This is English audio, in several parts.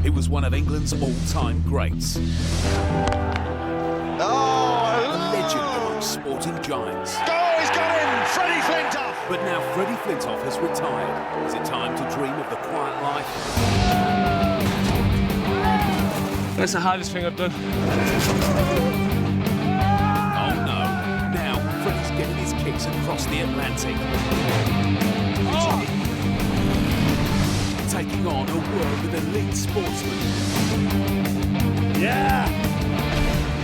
He was one of England's all-time greats. A legend amongst sporting giants. Oh, he's got him! Freddie Flintoff! But now Freddie Flintoff has retired. Is it time to dream of the quiet life? That's the hardest thing I've done. Oh no. Now Freddie's getting his kicks across the Atlantic. Taking on a world of elite sportsmen. Yeah!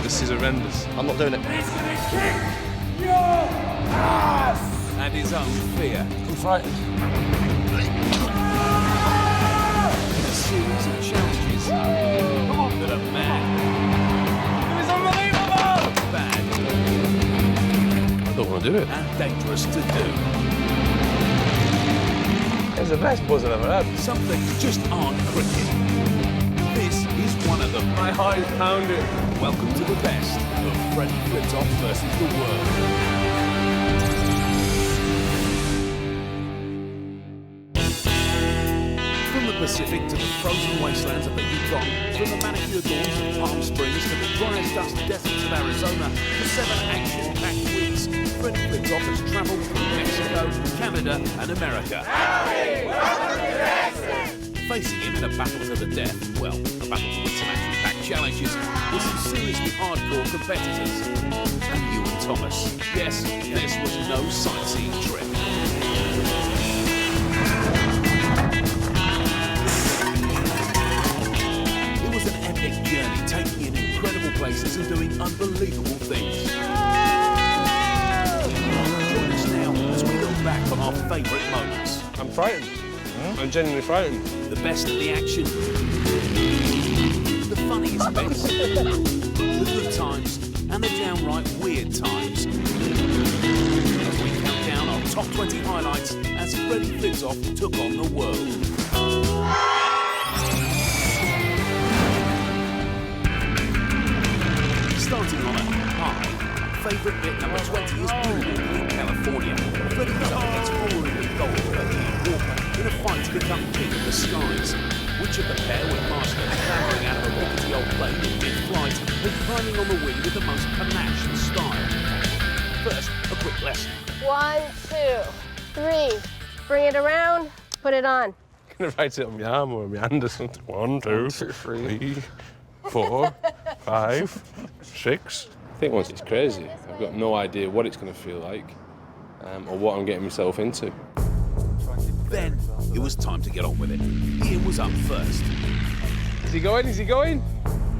This is horrendous. I'm not doing it. He's gonna kick your ass! And his own fear. I'm frightened. In a series of challenges that are mad. It was unbelievable! Bad I don't want to do it. and dangerous to do. It's the best buzz I've ever had. Some things just aren't cricket. This is one of them. My heart is pounding. Welcome to the best of Freddie Flintoff versus the world. From the Pacific to the frozen wastelands of the Yukon, from the manicured lawns of Palm Springs to the dry as dust deserts of Arizona, for 7 action-packed weeks, Freddie Flintoff has travelled through Mexico, Canada and America. Howdy! Welcome to Texas! Facing him in a battle to the death, well, a battle to win some action-packed challenges with some seriously hardcore competitors. And you and Thomas. Yes, this was no sightseeing trip. It was an epic journey, taking in incredible places and doing unbelievable things. Join us now as we look back on our favourite moments. I'm frightened. I'm genuinely frightened. The best of the action, the funniest bits, the good times, and the downright weird times. As we count down our top 20 highlights as Freddie Flintoff took on the world. Starting on a high, favourite bit number 20 is Moonwalking in California. Freddie Flintoff gets roaringly gold for Ian Walker in a fight to become king of the skies. Which of the pair would master clambering out of a rickety old plane in mid-flight and climbing on the wing with the most panache and style? First, a quick lesson. 1, 2, 3. Bring it around, put it on. I'm gonna write it on my arm or my hand or something. 1, 2, 3, 4, 5, 6. I think once it's crazy, I've got no idea what it's going to feel like or what I'm getting myself into. Then, it was time to get on with it. Ian was up first. Is he going? Is he going?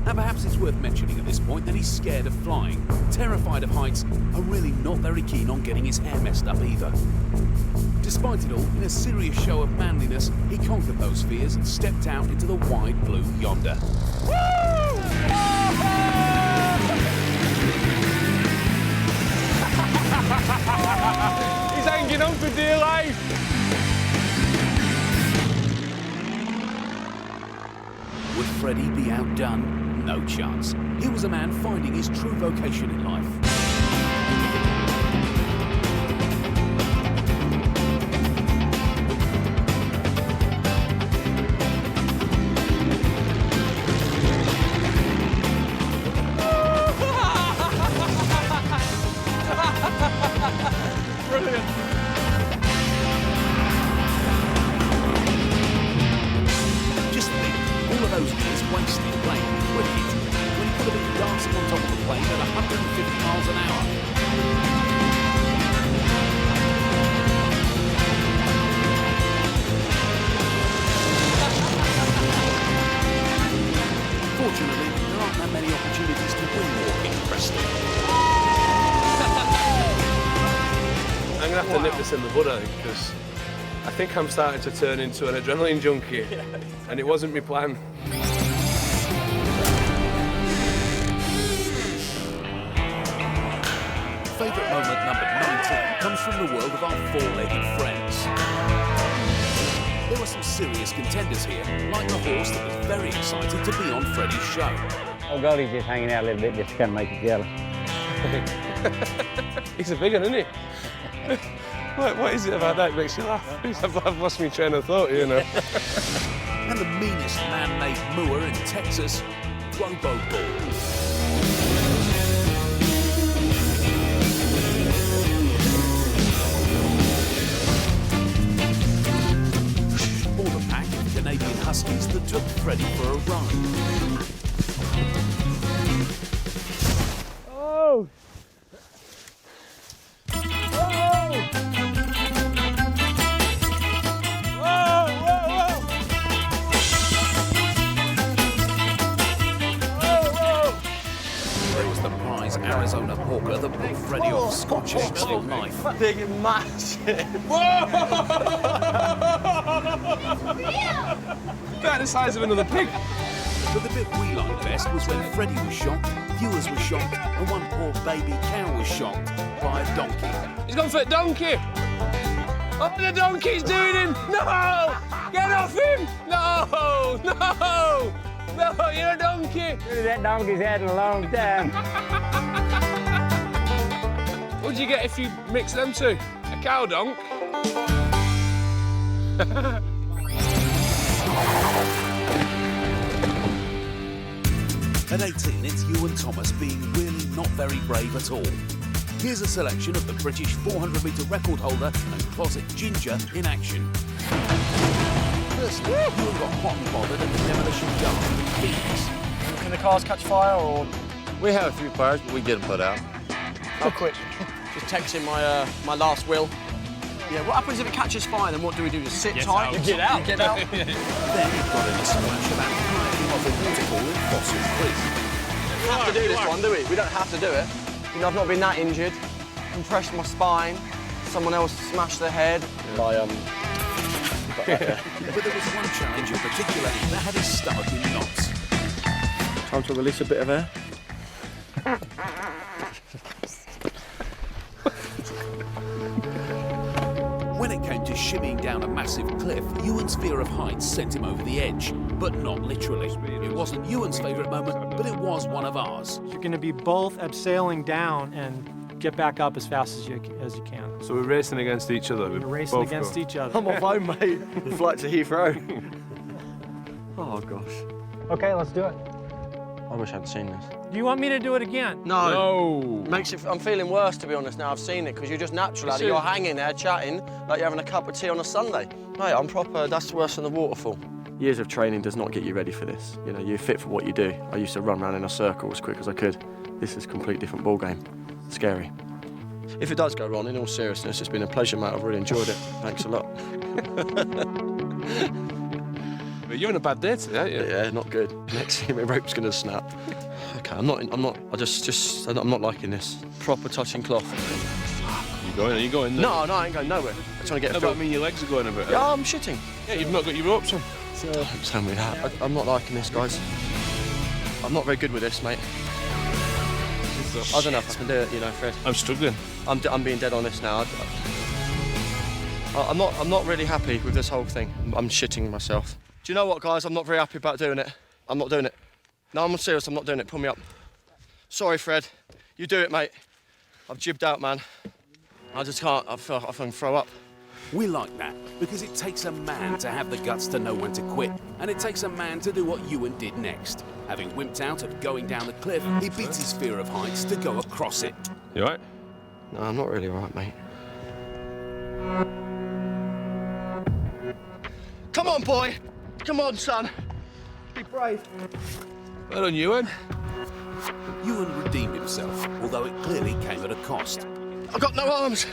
And perhaps it's worth mentioning at this point that he's scared of flying, terrified of heights, and really not very keen on getting his hair messed up either. Despite it all, in a serious show of manliness, he conquered those fears and stepped out into the wide blue yonder. He's hanging on for dear life. Would Freddie be outdone? No chance. He was a man finding his true vocation in life. Brilliant. Just think, all of those years wasted playing cricket, when he could have been dancing on top of the plane at 150 miles an hour. Fortunately, there aren't that many opportunities to win walking, Preston. I'm going to have to nip this in the bud, I think, because I think I'm starting to turn into an adrenaline junkie, and it wasn't my plan. Favourite moment number 19 comes from the world of our four-legged friends. There were some serious contenders here, like the horse that was very excited to be on Freddie's show. Oh, God, he's just hanging out a little bit just to kind of make you jealous. He's a big one, isn't he? What is it about that makes you laugh? I've lost my train of thought, you know. and the meanest man-made moor in Texas, Robo-Ball. Or the pack of Canadian Huskies that took Freddie for a ride. Oh! Arizona porker that put Freddie off Scotch eggs for life. Big and massive. About the size of another pig. But the bit we liked best was when Freddie was shocked, viewers were shocked, and one poor baby cow was shocked by a donkey. He's gone for a donkey. Oh, the donkey's doing him. No! Get off him! No! No! No, you're a donkey. That donkey's had in a long time. What'd you get if you mix them two? A cow donk? At 18, it's Ewan Thomas being really not very brave at all. Here's a selection of the British 400-metre record holder and closet ginger in action. Firstly, Ewan got hot and bothered at the demolition yard in Phoenix. Can the cars catch fire or...? We have a few fires, but we get them put out. How quick? Just texting my last will. Yeah, what happens if it catches fire, then what do we do? Just sit tight? out. You get out. Get out. Then it got in a splash about kayaking off a waterfall in Fossil Creek. We don't have to do this one, do we? We don't have to do it. You know, I've not been that injured. Compressed my spine. Someone else smashed their head. But there was one challenge in particular that had his stomach in knots. Time to release a bit of air. When it came to shimmying down a massive cliff, Ewan's fear of heights sent him over the edge, but not literally. It wasn't Ewan's favourite moment, but it was one of ours. You're going to be both abseiling down and get back up as fast as you can. So we're racing against each other. You're racing against each other. I'm off home, mate. Flight to Heathrow. Oh, gosh. Okay, let's do it. I wish I hadn't seen this. Do you want me to do it again? No. I'm feeling worse, to be honest, now I've seen it, because you're just natural at it. You're hanging there, chatting, like you're having a cup of tea on a Sunday. Mate, I'm proper, that's worse than the waterfall. Years of training does not get you ready for this. You know, you're fit for what you do. I used to run around in a circle as quick as I could. This is a completely different ball game. Scary. If it does go wrong, in all seriousness, it's been a pleasure, mate. I've really enjoyed it. Thanks a lot. But you're on a bad day today, aren't you? Yeah, not good. Next thing, my rope's gonna snap. Okay, I'm not liking this. Proper touching cloth. You going? Are you going? No, I ain't going nowhere. I'm trying to get No, but I mean your legs are going a bit. Yeah, I'm shitting. Yeah, you've not got your ropes on. Don't tell me that. I'm not liking this, guys. I'm not very good with this, mate. I don't know if I can do it, you know, Fred. I'm struggling. I'm being dead honest now. I'm not really happy with this whole thing. I'm shitting myself. Do you know what, guys? I'm not very happy about doing it. I'm not doing it. No, I'm serious. I'm not doing it. Pull me up. Sorry, Fred. You do it, mate. I've jibbed out, man. I just can't. I feel I can throw up. We like that because it takes a man to have the guts to know when to quit, and it takes a man to do what Ewan did next. Having wimped out of going down the cliff, he beats his fear of heights to go across it. You all right? No, I'm not really all right, mate. Come on, boy. Come on, son. Be brave. Well done, Ewan. Ewan redeemed himself, although it clearly came at a cost. I've got no arms.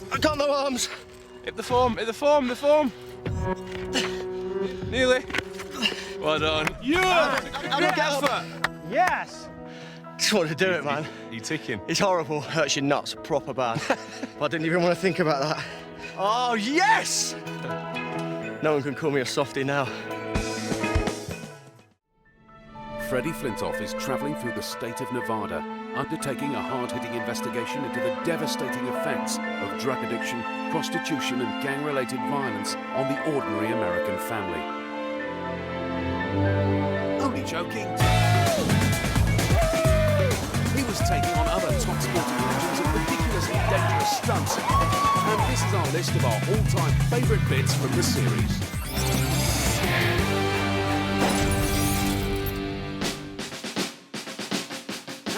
I've got no arms. Hit the form, hit the form, the form. Nearly. Well done. Ewan! I don't get up. Yes! Just want to do it, man. You ticking? It's horrible. Hurts your nuts proper bad. But I didn't even want to think about that. Oh, yes! No one can call me a softie now. Freddie Flintoff is travelling through the state of Nevada, undertaking a hard-hitting investigation into the devastating effects of drug addiction, prostitution and gang-related violence on the ordinary American family. Only joking. He was taking on other top sporting legends in ridiculously dangerous stunts. And this is our list of our all-time favourite bits from the series.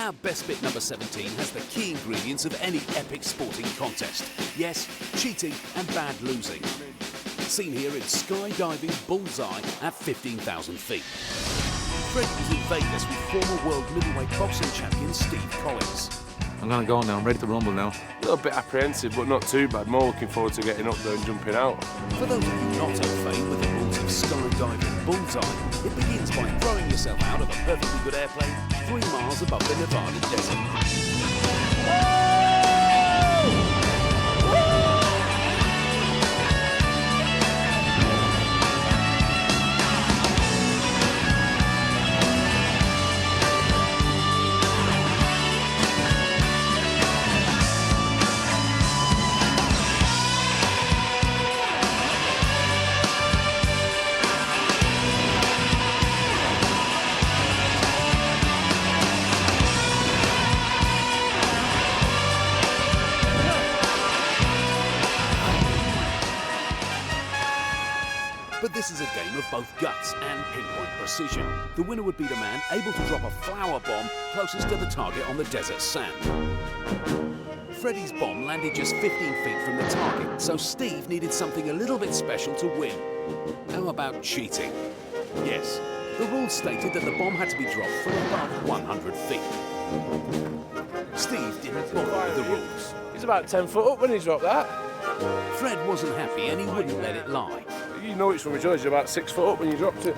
Our best bit number 17 has the key ingredients of any epic sporting contest. Yes, cheating and bad losing. Seen here in skydiving bullseye at 15,000 feet. Freddie was in Vegas with former world middleweight boxing champion Steve Collins. I'm gonna go now, I'm ready to rumble now. A little bit apprehensive, but not too bad. More looking forward to getting up there and jumping out. For those of you not au fait with the rules of skydiving bullseye, it begins by throwing yourself out of a perfectly good airplane 3 miles above the Nevada desert. But this is a game of both guts and pinpoint precision. The winner would be the man able to drop a flower bomb closest to the target on the desert sand. Freddie's bomb landed just 15 feet from the target, so Steve needed something a little bit special to win. How about cheating? Yes, the rules stated that the bomb had to be dropped from above 100 feet. Steve didn't bother with the rules. He's about 10 foot up when he dropped that. Fred wasn't happy and he wouldn't let it lie. You know it's from a judge, you're about 6 foot up when you dropped it.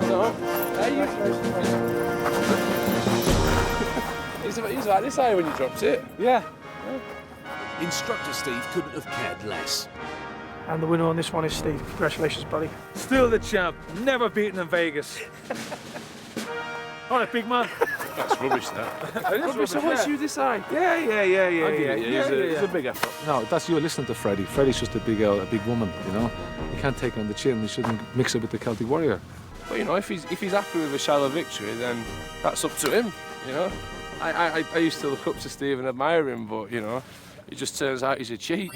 No, he's about this high when you dropped it. Yeah. Instructor Steve couldn't have cared less. And the winner on this one is Steve. Congratulations, buddy. Still the champ, never beaten in Vegas. All right, big man. That's rubbish, that. Rubbish, so what's you decide? Yeah. It's a big effort. No, that's you listening to Freddie. Freddie's just a big woman, you know. You can't take her on the chin. You shouldn't mix it with the Celtic Warrior. But you know, if he's happy with a shallow victory, then that's up to him. You know, I used to look up to Steve and admire him, but you know, it just turns out he's a cheat.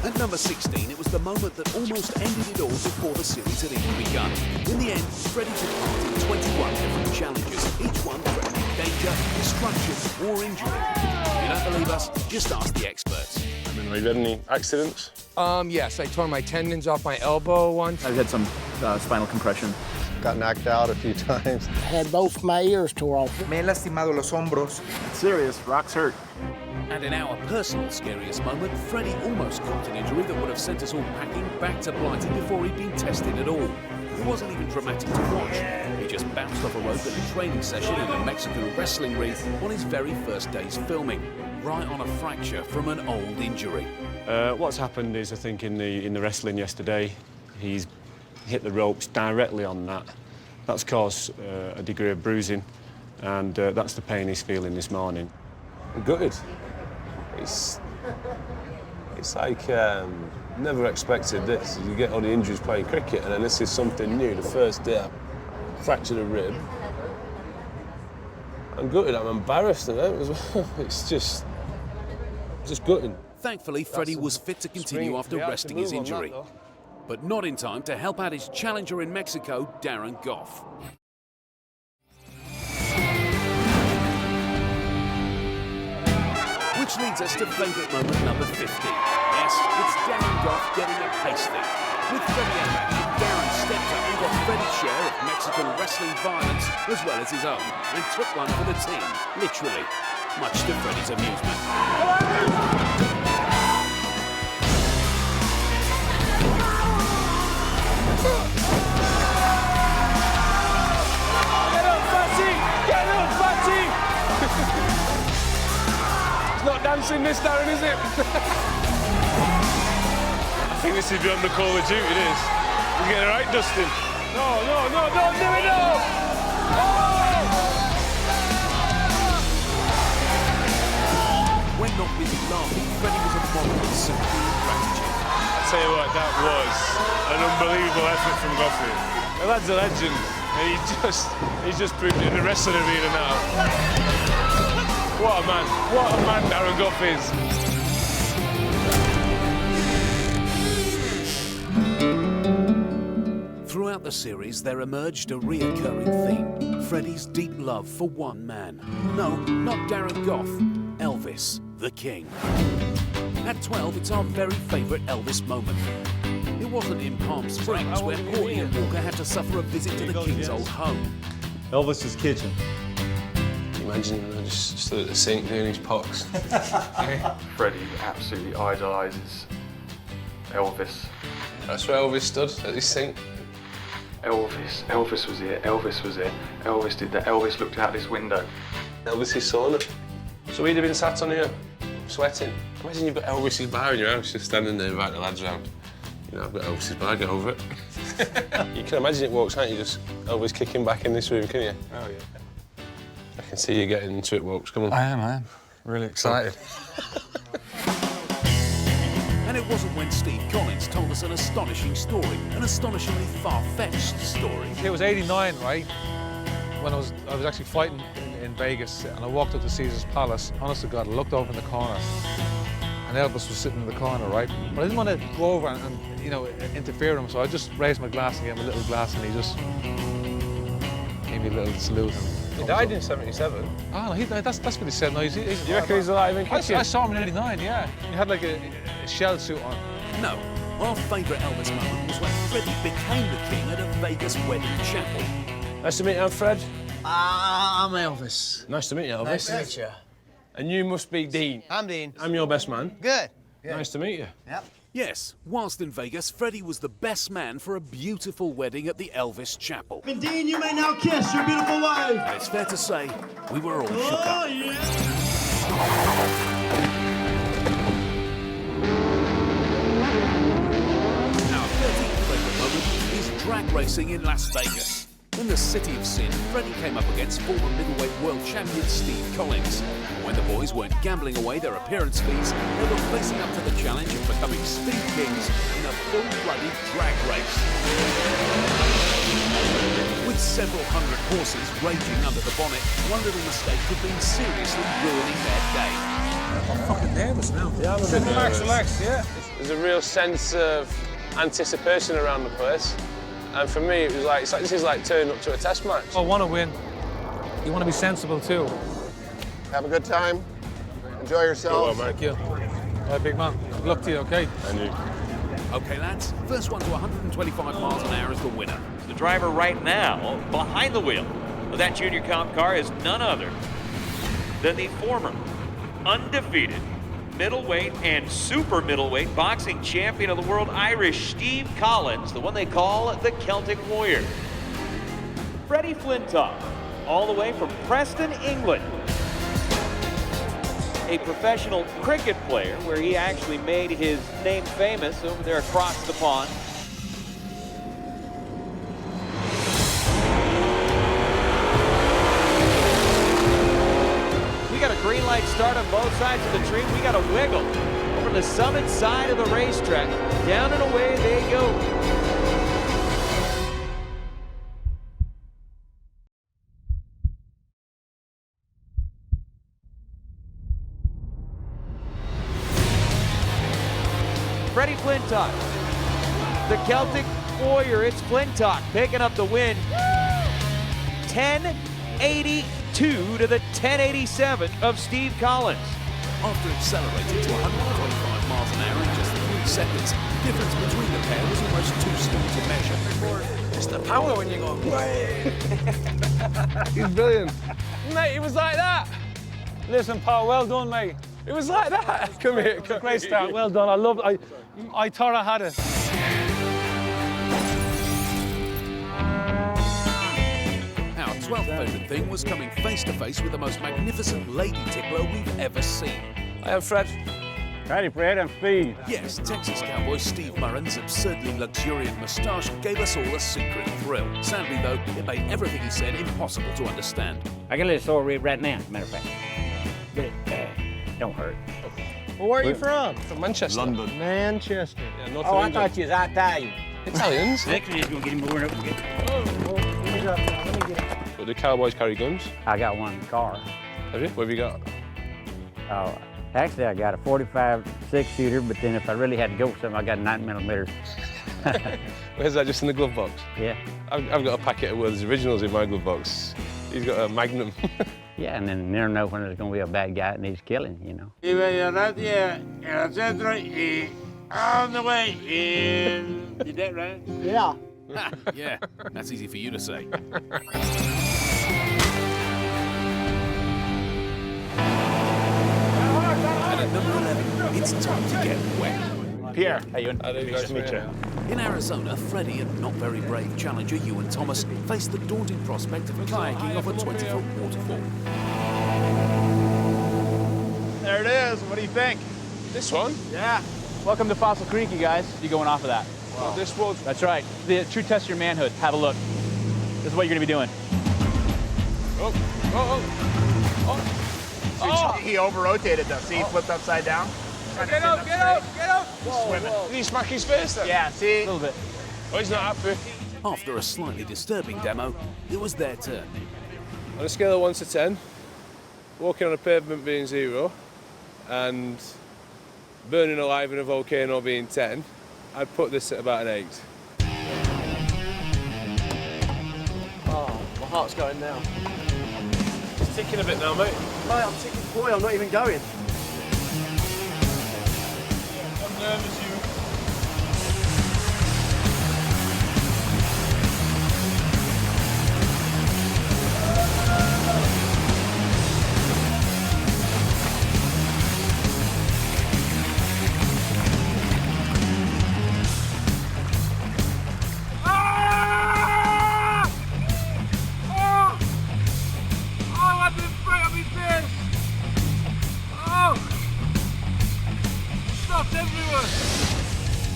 At number 16, it was the moment that almost ended it all before the series had even begun. In the end, Freddie took part in 21 different challenges, each one threatening danger, destruction, or injury. If you don't believe us, just ask the experts. I mean, have you had any accidents? Yes, I tore my tendons off my elbow once. I've had some spinal compression. Got knocked out a few times. Had both my ears tore off. Me he lastimado los hombros. Serious, rocks hurt. And in our personal scariest moment, Freddie almost caught an injury that would have sent us all packing back to Blighty before he'd been tested at all. It wasn't even dramatic to watch. He just bounced off a rope at a training session in a Mexican wrestling ring on his very first day's filming, right on a fracture from an old injury. What's happened is, I think, in the wrestling yesterday, he's hit the ropes directly on that. That's caused a degree of bruising, and that's the pain he's feeling this morning. I'm gutted. It's like never expected this. You get all the injuries playing cricket, and then this is something new. The first day I fractured a rib. I'm gutted. I'm embarrassed of it as well. It's just gutting. Thankfully, Freddie was fit to continue after resting his injury, but not in time to help out his challenger in Mexico, Darren Goff. Which leads us to favourite moment number 50. Yes, it's Darren Goff getting a pasty. With Freddie out of action, Darren stepped up and got Freddie's share of Mexican wrestling violence as well as his own, and took one for the team, literally, much to Freddie's amusement. Get up, Fatty! Get up, Fatty! It's not dancing this, Darren, is it? I think this is beyond the call of duty, it is. You get it right, Dustin? No, don't do it, no! When not busy laughing, Freddie was a model of supreme gratitude. I tell you what, that was an unbelievable effort from Goffey. The lad's a legend, and he's just proved it in the wrestling arena now. What a man Darren Goff is. Throughout the series, there emerged a reoccurring theme. Freddie's deep love for one man. No, not Darren Goff. Elvis, the King. At 12, it's our very favourite Elvis moment. It wasn't in Palm Springs where poor Ian Walker had to suffer a visit to the King's old home. Elvis's kitchen. Imagine him just stood at the sink doing his pox. Freddie absolutely idolises Elvis. That's where Elvis stood, at his sink. Elvis was here, Elvis was here. Elvis did that, Elvis looked out this window. Elvis's sauna. So he'd have been sat on here, sweating. Imagine you've got Elvis's bar in your house, just standing there, invite the lads round. You know, I've got Elvis's bar, get over it. You can imagine it walks, can't you? Just Elvis kicking back in this room, can you? Oh, yeah. I can see you getting into it, Walks. Come on. I am. Really excited. And it wasn't when Steve Collins told us an astonishing story, an astonishingly far-fetched story. It was '89, right? When I was actually fighting in Vegas, and I walked up to Caesar's Palace. Honest to God, I looked over in the corner, and Elvis was sitting in the corner, right? But I didn't want to go over and you know, interfere with him, so I just raised my glass and gave him a little glass, and he just gave me a little salute. He died in '77. Oh, no, that's what he said. No, he's you reckon he's alive in kitchen? I saw him in '89, yeah. He had like a shell suit on. No, our favourite Elvis moment was when Freddie became the king at a Vegas wedding chapel. Nice to meet you, I'm Fred. I'm Elvis. Nice to meet you, Elvis. Nice to meet you. And you must be Dean. I'm Dean. I'm your best man. Good. Nice to meet you. Yep. Yes, whilst in Vegas, Freddie was the best man for a beautiful wedding at the Elvis Chapel. And Dean, you may now kiss your beautiful wife. And it's fair to say, we were all shook up. Yeah. Our 13th favourite moment is drag racing in Las Vegas. In the City of Sin, Freddie came up against former middleweight world champion Steve Collins. When the boys weren't gambling away their appearance fees, they were facing up to the challenge of becoming Speed Kings in a full-blooded drag race. With several hundred horses raging under the bonnet, one little mistake could mean seriously ruining their day. I'm fucking nervous now. Yeah, I'm a bit relax, nervous. yeah. There's a real sense of anticipation around the place. And for me, it was like, this is like turning up to a test match. I want to win. You want to be sensible too. Have a good time. Enjoy yourself. Thank you. All right, big man. Good luck to you, okay? And you. Okay, lads, first one to 125 miles an hour is the winner. The driver right now behind the wheel of that junior comp car is none other than the former undefeated middleweight and super middleweight boxing champion of the world, Irish Steve Collins, the one they call the Celtic Warrior. Freddie Flintoff, all the way from Preston, England. A professional cricket player where he actually made his name famous over there across the pond. We got a green light start on both sides of the tree. We got a wiggle over the summit side of the racetrack. Down and away they go. Freddie Flintoff, the Celtic Warrior. It's Flintoff picking up the win. 1082 to the 1087 of Steve Collins. After accelerating to 125 miles an hour in just 3 seconds, the difference between the pair was almost too small to measure. It's the power when you go, he's brilliant. Mate, it was like that. Listen, Paul, well done, mate. It was like that. Come here, come Great start, well done. I thought I had it. Our 12th favourite thing was coming face to face with the most magnificent lady tickler we've ever seen. I am Fred. Howdy, Fred, I'm Steve. Yes, Texas cowboy Steve Murren's absurdly luxuriant moustache gave us all a secret thrill. Sadly, though, it made everything he said impossible to understand. I got a little sore rib right now, as a matter of fact. But it don't hurt. Well, where are you from? From Manchester. London. Manchester. Yeah, North Oh, of I England. thought you was Italian. Italians. Next one is going to get him more up and get. Let me get it. But the cowboys carry guns. I got one in the car. Have you? What have you got? Oh, Actually, I got a 45 6-shooter, but then if I really had to go with something, I got a 9mm. Where's that, just in the glove box? Yeah. I've got a packet of World's Originals in my glove box. He's got a Magnum. Yeah, and then you never know when there's going to be a bad guy that needs killing, you know. On the way in. You that right? Yeah. Yeah, that's easy for you to say. And at number 11, it's time to get wet. Pierre, how you doing? Nice to meet you. In Arizona, Freddie and not very brave challenger Ewan Thomas faced the daunting prospect of kayaking off a 20-foot waterfall. There it is. What do you think? This one? Yeah. Welcome to Fossil Creek, you guys. You going off of that? Wow. This was. That's right. The true test of your manhood. Have a look. This is what you're going to be doing. Oh. He over-rotated though. See, he flipped upside down. Get up, get up, get up! Swimming. Did he smack his face then? Yeah, see? A little bit. Oh, he's not happy. After a slightly disturbing demo, it was their turn. On a scale of 1 to 10, walking on a pavement being 0 and burning alive in a volcano being 10, I'd put this at about an 8. Oh, my heart's going now. It's ticking a bit now, mate. Mate, I'm ticking. Boy, I'm not even going. I'm nervous, you.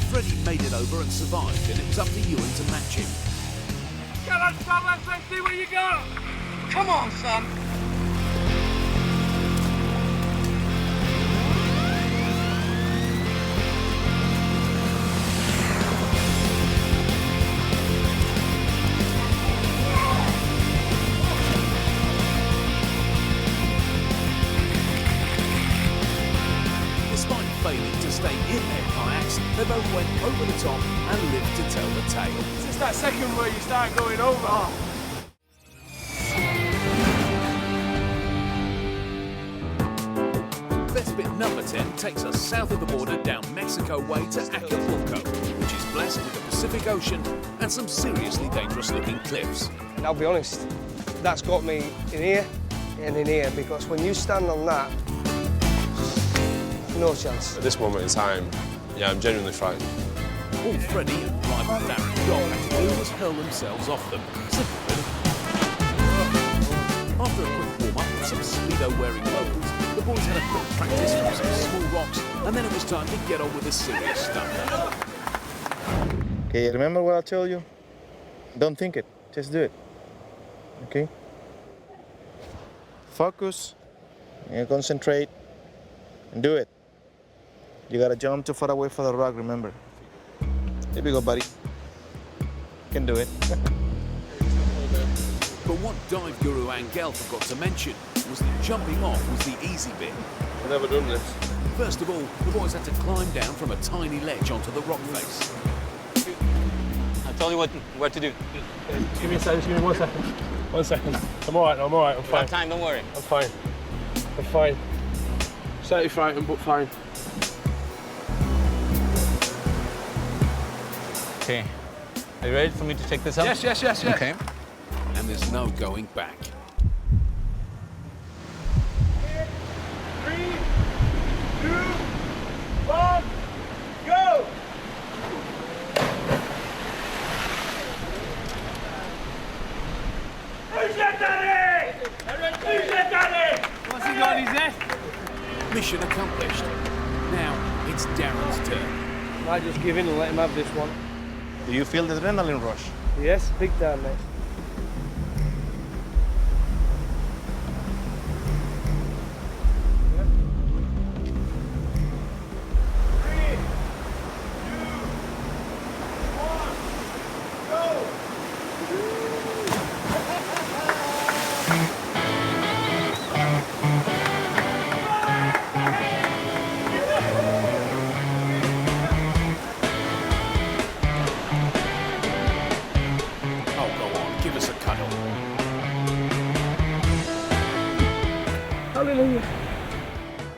Freddie made it over and survived, and it was up to Ewan to match him. Come on, son, let's see what you got. Come on, son. Despite failing to stay in their kayaks, they both went over the top and lived to tell the tale. It's just that second where you start going over. Best bit number 10 takes us south of the border down Mexico way to Acapulco, which is blessed with the Pacific Ocean and some seriously dangerous looking cliffs. And I'll be honest, that's got me in here and in here, because when you stand on that, no chance. At this moment in time, yeah, I'm genuinely frightened. All Freddie and rival Darren Gold had to do was hurl themselves off them. Simple, really. After a quick warm-up with some Speedo-wearing locals, the boys had a quick practice from some small rocks, and then it was time to get on with the serious stuff. Okay, remember what I told you? Don't think it, just do it. Okay? Focus, and concentrate, and do it. You gotta jump too far away for the rock, remember. Here we go, buddy. You can do it. But what dive guru Angel forgot to mention was that jumping off was the easy bit. I've never done this. First of all, the boys had to climb down from a tiny ledge onto the rock face. I'll tell you what to do. Give me a second, give me 1 second. 1 second. I'm all right, I'm fine. Got time, don't worry. I'm fine. I'm fine. Slightly frightened, but fine. Okay. Are you ready for me to take this up? Yes. Okay. And there's no going back. 3, 2, 1, go! Who's your daddy? Who's your daddy? What's he got in his head? Mission accomplished. Now it's Darren's turn. Might just give in and let him have this one. Do you feel the adrenaline rush? Yes, big time, mate.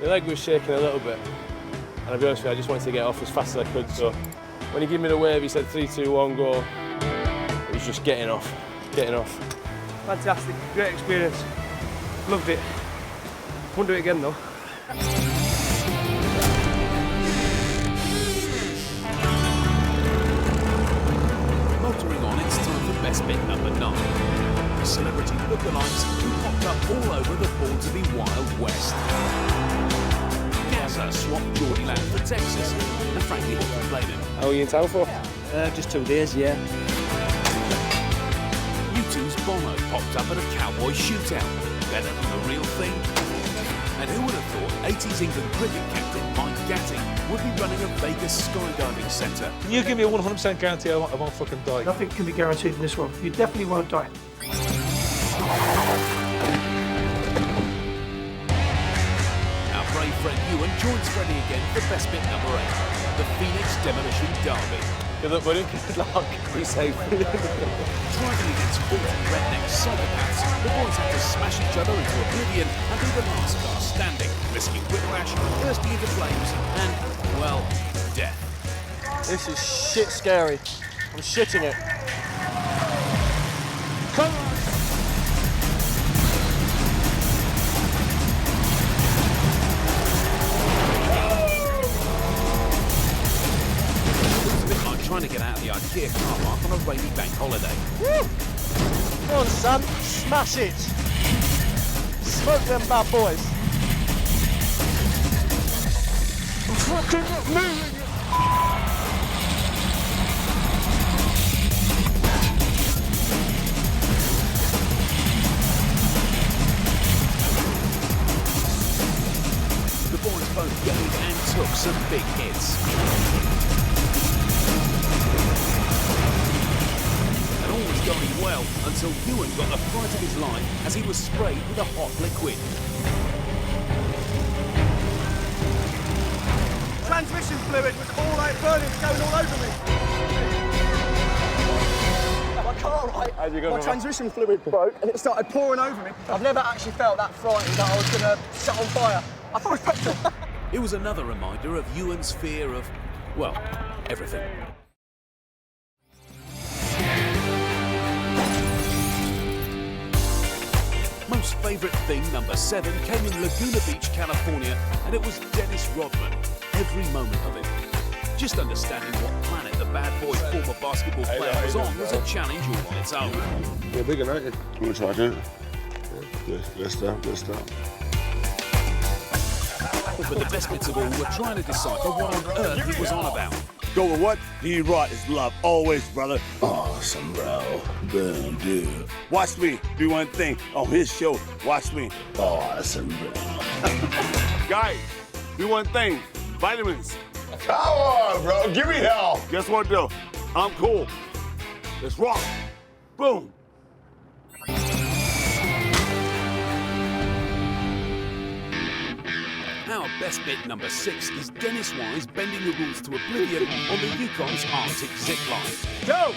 My leg was shaking a little bit, and I'll be honest with you, I just wanted to get off as fast as I could, so when he gave me the wave, he said 3, 2, 1, go. It was just getting off. Fantastic, great experience. Loved it. Won't do it again though. Motoring on, it's time for best bit number 9. The celebrity lookalikes who popped up all over the born to be Wild West. Gaza swapped Geordie Land for Texas, and frankly, who can blame him? How are you in town for? Just 2 days, yeah. U2's Bono popped up at a cowboy shootout. Better than the real thing? And who would have thought 80s England cricket captain Mike Gatting would be running a Vegas skydiving centre? Can you give me a 100% guarantee I won't fucking die? Nothing can be guaranteed in this world. You definitely won't die. Our brave friend Ewan joins Freddie again for best bit number 8, the Phoenix Demolition Derby. Good luck, buddy. Good luck. Be safe. Driving against 40 redneck psychopaths, the boys have to smash each other into oblivion and be the last car standing, risking whiplash, bursting into flames, and, well, death. This is shit scary. I'm shitting it. Come on! Trying to get out of the IKEA car park on a rainy bank holiday. Woo! Come on, son, smash it! Smoke them bad boys. I'm fucking not moving! The boys both gave and took some big hits. All was going well until Ewan got the fright of his life as he was sprayed with a hot liquid. Transmission fluid was all like burning, going all over me. My car, right? My transmission fluid broke and it started pouring over me. I've never actually felt that frightened that I was going to set on fire. I thought it was petrol. It was another reminder of Ewan's fear of, well, everything. Most favourite thing, number 7, came in Laguna Beach, California, and it was Denis Rodman. Every moment of it. Just understanding what planet the bad boy former basketball player was on was a challenge all on its own. You're big enough. I'm gonna try to. Good stuff, good stuff. But the best bits of all were trying to decipher what on earth he was on about. Go with what? Denis Rodman is love always, brother. Awesome, bro. Boom, dude. Watch me do one thing on his show. Watch me. Awesome, bro. Guys, do one thing. Vitamins. Come on, bro. Give me hell. Guess what, though? I'm cool. Let's rock. Boom. Our best bit, number 6, is Dennis Wise bending the rules to oblivion on the Yukon's Arctic zipline. Go!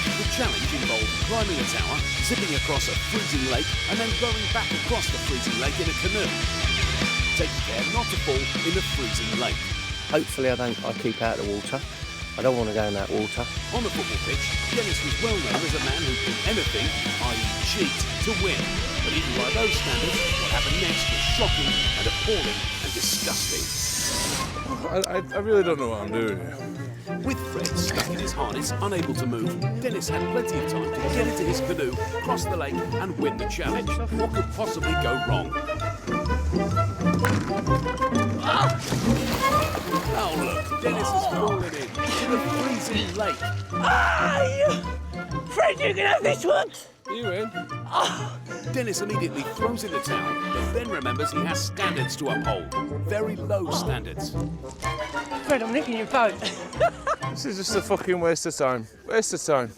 The challenge involved climbing a tower, zipping across a freezing lake, and then going back across the freezing lake in a canoe. Taking care not to fall in the freezing lake. Hopefully I keep out of the water. I don't want to go in that water. On the football pitch, Denis was well known as a man who did anything, i.e. cheat, to win. But even by those standards, what happened next was shocking and appalling and disgusting. I really don't know what I'm doing here. With Fred stuck in his harness, unable to move, Denis had plenty of time to get into his canoe, cross the lake and win the challenge. What could possibly go wrong? Oh look, Denis has fallen into the freezing lake. Fred, you can have this one. You in? Denis immediately throws in the towel, but then remembers he has standards to uphold. Very low standards. Fred, I'm nicking your boat. This is just a fucking waste of time. Waste of time.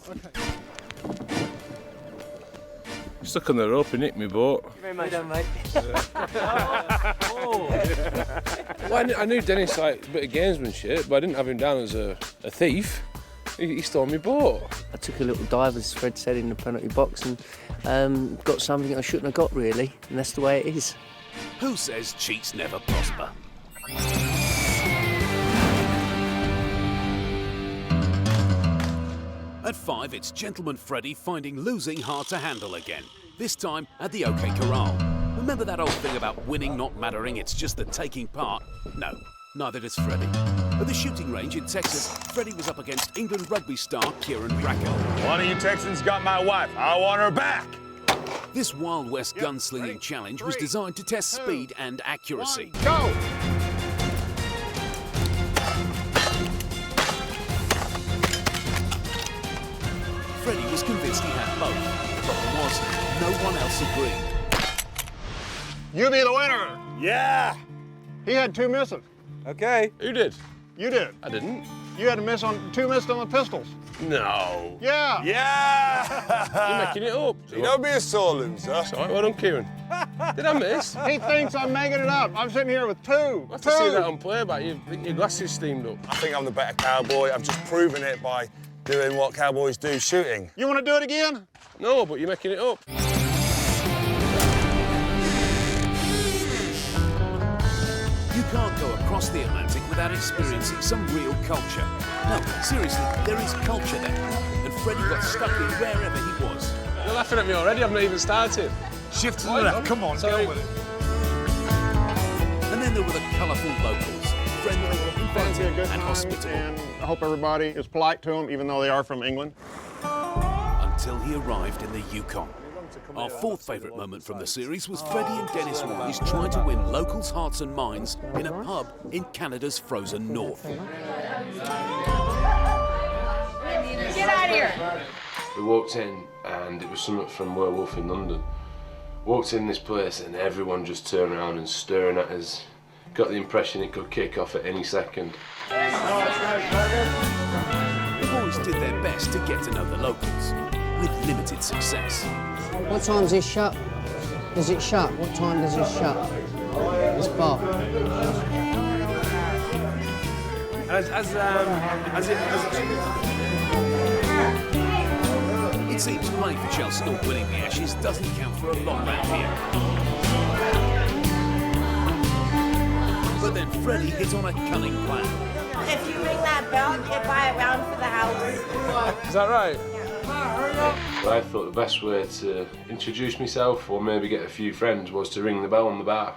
Stuck on the rope and nicked my boat. Thank you very much. Well done, mate. Well, I knew Denis liked a bit of gamesmanship, but I didn't have him down as a thief. He stole my boat. I took a little dive, as Fred said, in the penalty box and got something I shouldn't have got, really, and that's the way it is. Who says cheats never prosper? At 5, it's Gentleman Freddie finding losing hard to handle again. This time at the OK Corral. Remember that old thing about winning not mattering, it's just the taking part? No, neither does Freddie. At the shooting range in Texas, Freddie was up against England rugby star Kieran Bracken. One of you Texans got my wife. I want her back. This Wild West gunslinging challenge was designed to test speed and accuracy. Go! Freddie was convinced he had both. The problem was, no one else agreed. You be the winner. Yeah. He had 2 misses. Okay. Who did? You did. I didn't. You had 2 missed on the pistols. No. Yeah. Yeah. You're making it up. You don't be a sore loser. Sorry, well done, Kieran. Did I miss? He thinks I'm making it up. I'm sitting here with 2. I have to see that on playback. Your glasses steamed up. I think I'm the better cowboy. I've just proven it by doing what cowboys do, shooting. You want to do it again? No, but you're making it up. You can't go across the Atlantic without experiencing some real culture. No, seriously, there is culture there. And Freddie got stuck in wherever he was. You're laughing at me already, I've not even started. Shift to the left, come on, Sorry. go with it. And then there were the colourful locals, friendly, inviting and hospitable. And I hope everybody is polite to them, even though they are from England. Until he arrived in the Yukon. Our 4th favourite moment from the series was Freddie and Denis Rodman trying to win locals' hearts and minds in a pub in Canada's frozen north. Get out of here! We walked in and it was something from Werewolf in London. Walked in this place and everyone just turned around and staring at us. Got the impression it could kick off at any second. The boys did their best to get to know the locals, with limited success. What time's this shut? Does it shut? What time does it shut? This bar. It seems playing for Chelsea or winning the Ashes doesn't count for a lot round here. But then Freddie hit on a cunning plan. If you ring that bell, you buy a round for the house. Is that right? I thought the best way to introduce myself or maybe get a few friends was to ring the bell on the bar.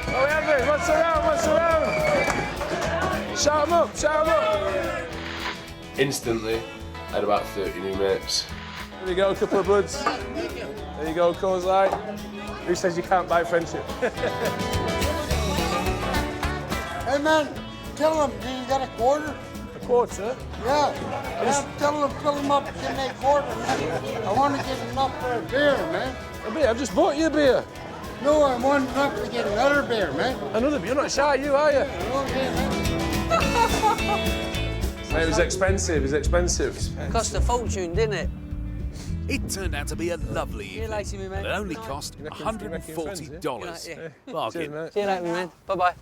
Oh, Andrew, what's around? What's around? Shout 'em up, shout 'em up. Instantly, I had about 30 new mates. There you go, a couple of bloods. There you go, cause light. Who says you can't buy friendship? Hey man, tell them, do you got a quarter? A quarter? Yeah. Tell them, fill them up, give me a quarter, man. I want to get enough for a beer, man. A beer? I've just bought you a beer. No, I want enough to get another beer, man. Another beer? You're not shy, you, are you? Okay, man. Mate, it was expensive, it was expensive. Cost a fortune, didn't it? It turned out to be a lovely See you evening, later, me man. but it only cost $140. Yeah. Bargain. Cheers, See you later, me man. Bye-bye.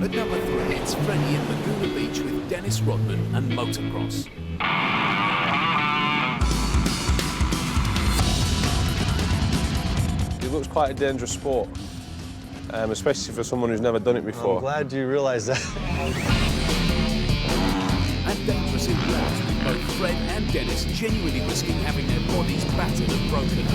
At number 3, it's Freddie at Laguna Beach with Denis Rodman and motocross. It looks quite a dangerous sport, especially for someone who's never done it before. I'm glad you realise that. And dangerous it was, with both Fred and Denis genuinely risking having their bodies battered and broken.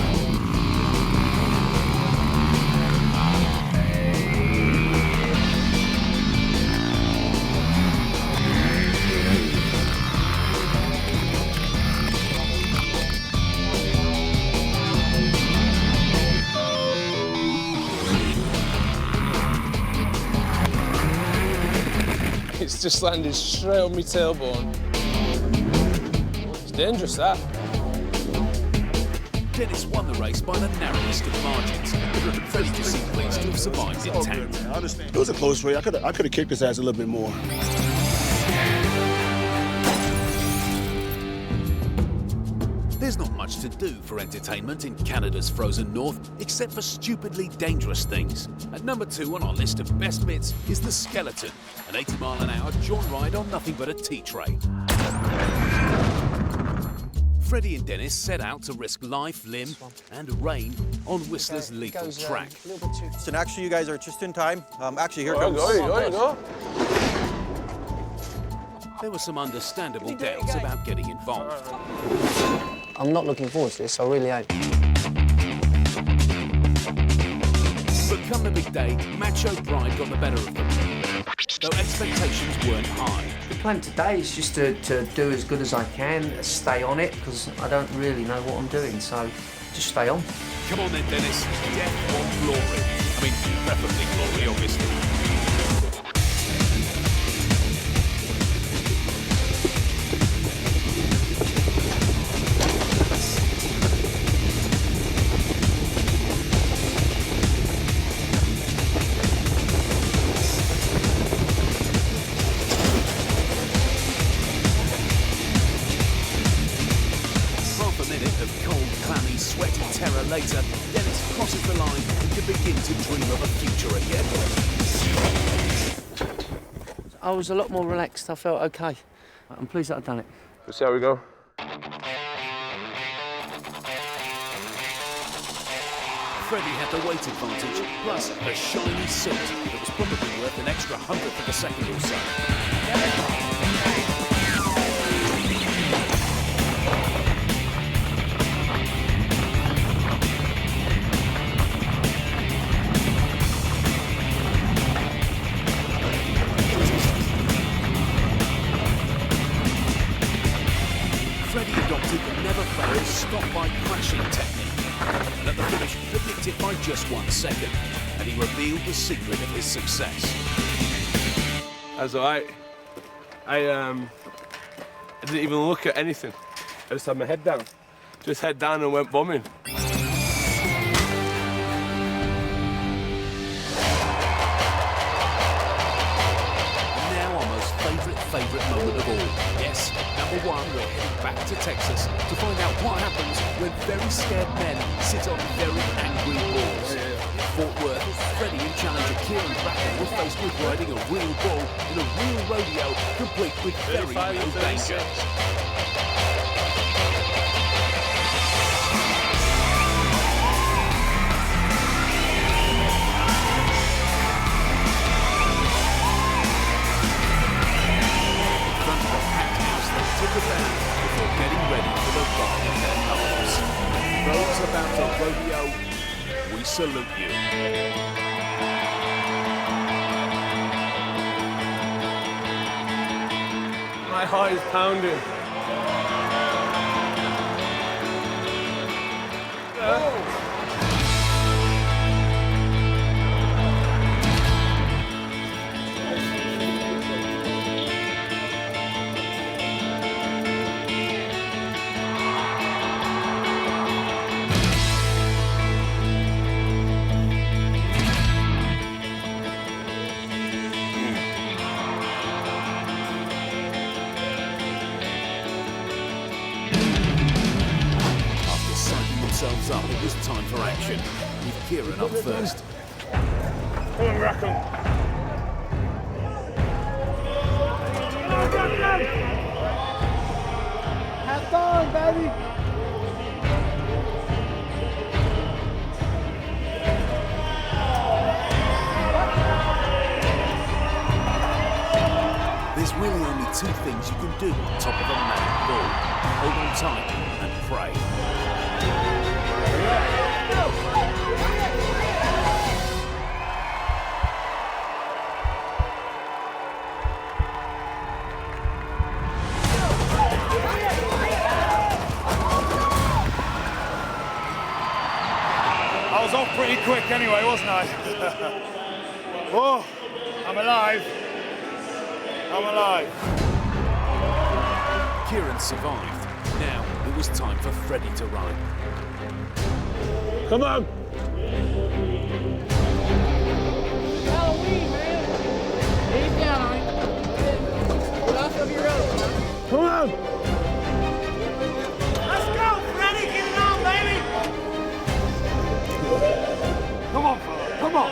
It's just landed straight on my tailbone. It's dangerous, that. Denis won the race by the narrowest of margins. Freddie just seemed pleased to have survived intact. It was a close race. I could have kicked his ass a little bit more. There's not much to do for entertainment in Canada's frozen north, except for stupidly dangerous things. At number 2 on our list of best bits is the Skeleton, an 80-mile-an-hour jaunt ride on nothing but a tea tray. Freddie and Denis set out to risk life, limb and rain on Whistler's lethal track. So actually, you guys are just in time. Actually, here There comes. you go. There were some understandable doubts about getting involved. I'm not looking forward to this, I really ain't. But come the big day, macho pride got the better of them. Though expectations weren't high. The plan today is just to do as good as I can, stay on it, because I don't really know what I'm doing, so just stay on. Come on then, Denis. Death or glory. I mean, preferably glory, obviously. Later, Denis crosses the line and can begin to dream of a future again. I was a lot more relaxed, I felt okay. I'm pleased that I've done it. Let's see how we go. Freddie had the weight advantage, plus a shiny suit that was probably worth an extra 100th of a second or so. Stop by crashing technique. And at the finish, he picked it by just 1 second, and he revealed the secret of his success. That's all right. I didn't even look at anything. I just had my head down. Just head down and went bombing. Favourite moment of all. Yes, number one, we're heading back to Texas to find out what happens when very scared men sit on very angry bulls. In Fort Worth, Freddie and challenger Kieran Bracken were faced with riding a real bull in a real rodeo, complete with very real danger. Before getting ready for the ride of their lives. Those about to rodeo, we salute you. My heart is pounding. Up, it was time for action, with Kieran up first. Come on, Rackham. Have fun, baby. There's really only two things you can do on top of a mad bull. Hold on tight and pray. I was off pretty quick anyway, wasn't I? Oh, I'm alive. I'm alive. Kieran survived. Now it was time for Freddie to ride. Come on. Halloween, man. He's down on it. Get off of your road. Come on. Let's go, Freddie. Get it on, baby. Come on, fella. Come on.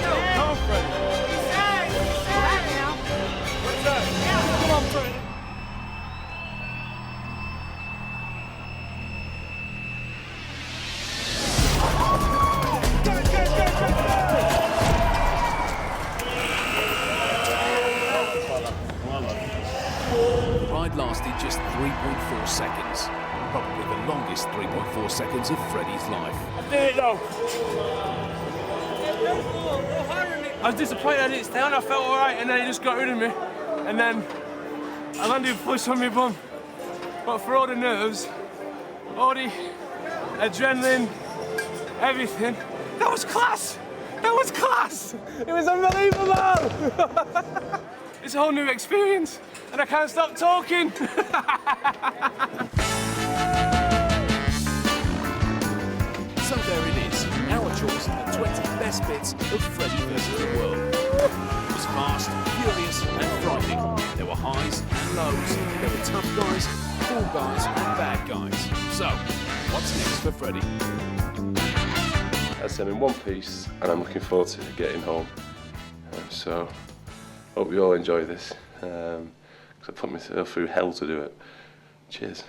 Come on, Freddie. The ride lasted just 3.4 seconds. Probably the longest 3.4 seconds of Freddie's life. I did it though. I was disappointed I didn't stay on. I felt all right, and then he just got rid of me. And then I landed flush on my bum. But for all the nerves, all the adrenaline, everything, that was class. That was class. It was unbelievable. It's a whole new experience, and I can't stop talking. So there it is, our choice of the 20 best bits of Freddie vs. the World. It was fast, furious and frightening. There were highs and lows, there were tough guys, cool guys and bad guys. So, what's next for Freddie? As I'm in one piece and I'm looking forward to getting home. So, hope you all enjoy this, because I put myself through hell to do it. Cheers.